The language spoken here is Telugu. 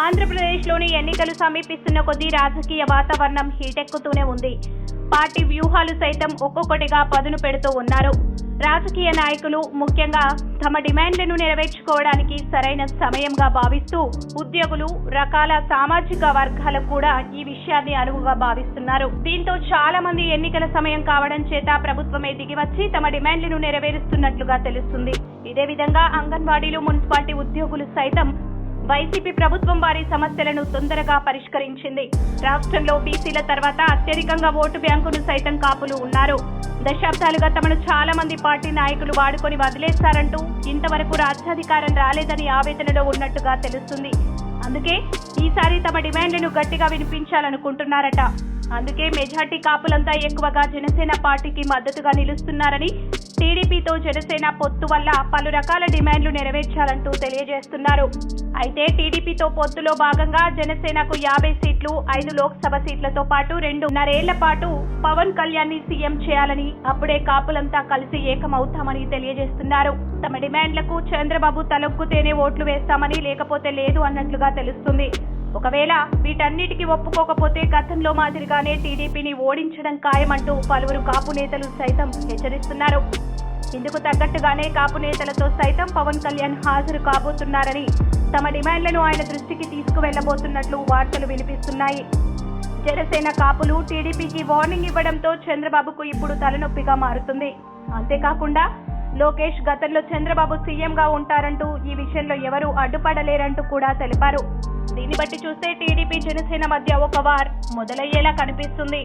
ఆంధ్రప్రదేశ్లోని ఎన్నికలు సమీపిస్తున్న కొద్దీ రాజకీయ వాతావరణం హీటెక్కుతూనే ఉంది. పార్టీ వ్యూహాలు సైతం ఒక్కొక్కటిగా పదును పెడుతూ ఉన్నారు. రాజకీయ నాయకులు ముఖ్యంగా తమ డిమాండ్లను నెరవేర్చుకోవడానికి సరైన సమయంగా భావిస్తూ ఉద్యోగులు, రకాల సామాజిక వర్గాలకు కూడా ఈ విషయాన్ని అనువుగా భావిస్తున్నారు. దీంతో చాలా మంది ఎన్నికల సమయం కావడం చేత ప్రభుత్వమే దిగివచ్చి తమ డిమాండ్లను నెరవేరుస్తున్నట్లుగా తెలుస్తుంది. ఇదే విధంగా అంగన్వాడీలు, మున్సిపాలిటీ ఉద్యోగులు సైతం వైసీపీ ప్రభుత్వం వారి సమస్యలను తొందరగా పరిష్కరించింది. రాష్ట్రంలో బీసీల తర్వాత అత్యధికంగా ఓటు బ్యాంకును సైతం కాపులు ఉన్నారు. దశాబ్దాలుగా తమను చాలా మంది పార్టీ నాయకులు వాడుకొని వదిలేస్తారంటూ ఇంతవరకు రాజ్యాధికారం రాలేదని ఆవేదనలో ఉన్నట్టుగా తెలుస్తుంది. అందుకే ఈసారి తమ డిమాండ్లను గట్టిగా వినిపించాలనుకుంటున్నారట. అందుకే మెజార్టీ కాపులంతా ఎక్కువగా జనసేన పార్టీకి మద్దతుగా నిలుస్తున్నారని, టీడీపీతో జనసేన పొత్తు వల్ల పలు రకాల డిమాండ్లు నెరవేర్చాలంటూ తెలియజేస్తున్నారు. అయితే టీడీపీతో పొత్తులో భాగంగా జనసేనకు 50 సీట్లు, 5 లోక్సభ సీట్లతో పాటు 2.5 ఏళ్ల పాటు పవన్ కళ్యాణ్ ని సీఎం చేయాలని, అప్పుడే కాపులంతా కలిసి ఏకమవుతామని తెలియజేస్తున్నారు. తమ డిమాండ్లకు చంద్రబాబు తలొగ్గుతేనే ఓట్లు వేస్తామని, లేకపోతే లేదు అన్నట్లుగా తెలుస్తుంది. ఒకవేళ వీటన్నిటికీ ఒప్పుకోకపోతే గతంలో మాదిరిగానే టీడీపీని ఓడించడం ఖాయమంటూ పలువురు కాపు నేతలు సైతం హెచ్చరిస్తున్నారు. ఇందుకు తగ్గట్టుగానే కాపు నేతలతో సైతం పవన్ కళ్యాణ్ హాజరు కాబోతున్నారని, తమ డిమాండ్లను ఆయన దృష్టికి తీసుకువెళ్లబోతున్నట్లు వార్తలు వినిపిస్తున్నాయి. జనసేన కాపులు టీడీపీకి వార్నింగ్ ఇవ్వడంతో చంద్రబాబుకు ఇప్పుడు తలనొప్పిగా మారుతుంది. అంతేకాకుండా లోకేష్ గతంలో చంద్రబాబు సీఎంగా ఉంటారంటూ ఈ విషయంలో ఎవరూ అడ్డుపడలేరంటూ కూడా తెలిపారు. దీన్ని బట్టి చూస్తే టీడీపీ, జనసేన మధ్య ఒక వార్ మొదలయ్యేలా కనిపిస్తుంది.